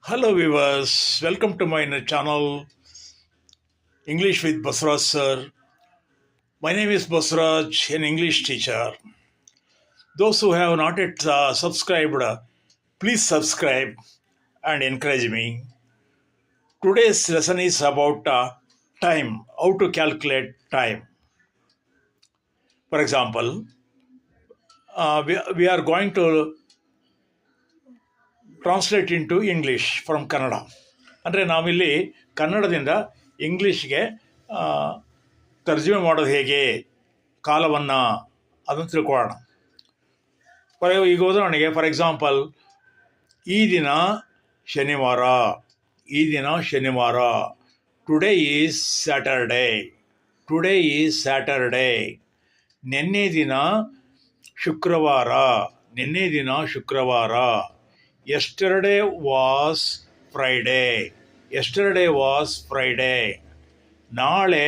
Hello viewers, welcome to my channel English with Basraj sir. My name is Basraj, an English teacher. Those who have not yet subscribed, please subscribe and encourage me. Today's lesson is about time, how to calculate time. For example, we are going to translate into English from Kannada. ಅಂದರೆ ನಾವಿಲ್ಲಿ ಕನ್ನಡದಿಂದ ಇಂಗ್ಲೀಷ್ಗೆ ತರ್ಜುಮೆ ಮಾಡೋದು ಹೇಗೆ, ಕಾಲವನ್ನು ಅದನ್ನು ತಿಳ್ಕೊಳ್ಳೋಣ. ಈಗ ಉದಾಹರಣೆಗೆ ಫಾರ್ ಎಕ್ಸಾಂಪಲ್, ಈ ದಿನ ಶನಿವಾರ, ಟುಡೇ ಈಸ್ ಸ್ಯಾಟರ್ಡೇ. ನಿನ್ನೆ ದಿನ ಶುಕ್ರವಾರ. Yesterday was Friday. ನಾಳೆ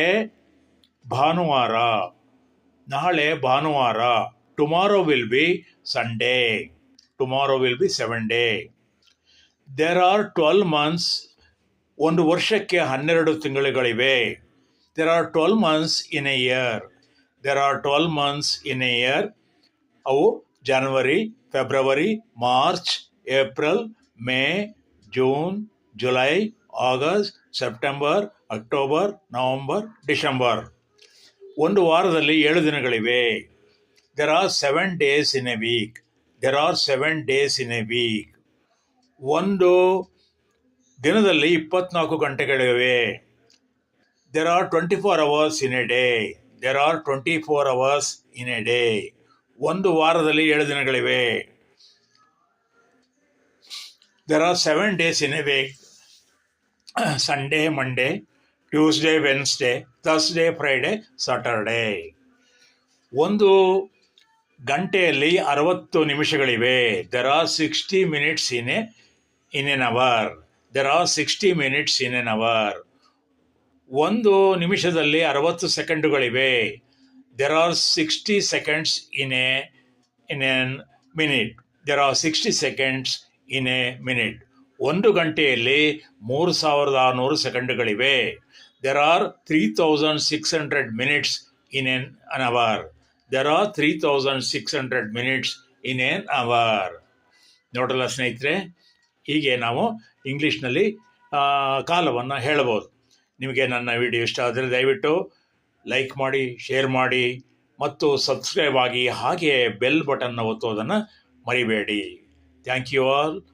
ಭಾನುವಾರ. Tomorrow will be Sunday. 7 day. There are 12 months. ಒಂದು ವರ್ಷಕ್ಕೆ 12 ತಿಂಗಳುಗಳಿವೆ. There are 12 months in a year. ಅವು January, February, March, April, May, June, July, August, September, October, November, December. ಒಂದು ವಾರದಲ್ಲಿ 7 ದಿನಗಳಿವೆ. There are 7 days in a week. ಒಂದು ದಿನದಲ್ಲಿ 24 ಗಂಟೆಗಳಿವೆ. There are 24 hours in a day. ಒಂದು ವಾರದಲ್ಲಿ 7 ದಿನಗಳಿವೆ. There are 7 days in a week. Sunday, Monday, Tuesday, Wednesday, Thursday, Friday, Saturday. ಒಂದು ಗಂಟೆಯಲ್ಲಿ 60 ನಿಮಿಷಗಳಿವೆ. There are 60 minutes in an hour. ಒಂದು ನಿಮಿಷದಲ್ಲಿ 60 ಸೆಕೆಂಡುಗಳಿವೆ. There are 60 seconds in a minute. There are 60 seconds in a minute. ಒಂದು ಗಂಟೆಯಲ್ಲಿ 3600 ಸೆಕೆಂಡುಗಳಿವೆ. There are 3600 minutes in an hour. There are 3600 minutes in an hour. ನೋಡಲ್ಲ ಸ್ನೇಹಿತರೆ, ಹೀಗೆ ನಾವು ಇಂಗ್ಲೀಷ್ನಲ್ಲಿ ಕಾಲವನ್ನು ಹೇಳಬಹುದು. ನಿಮಗೆ ನನ್ನ ವಿಡಿಯೋ ಇಷ್ಟ ಆದರೆ ದಯವಿಟ್ಟು ಲೈಕ್ ಮಾಡಿ, ಶೇರ್ ಮಾಡಿ ಮತ್ತು ಸಬ್ಸ್ಕ್ರೈಬ್ ಆಗಿ, ಹಾಗೆ ಬೆಲ್ ಬಟನ್ನ ಒತ್ತೋದನ್ನು ಮರಿಬೇಡಿ. Thank you all.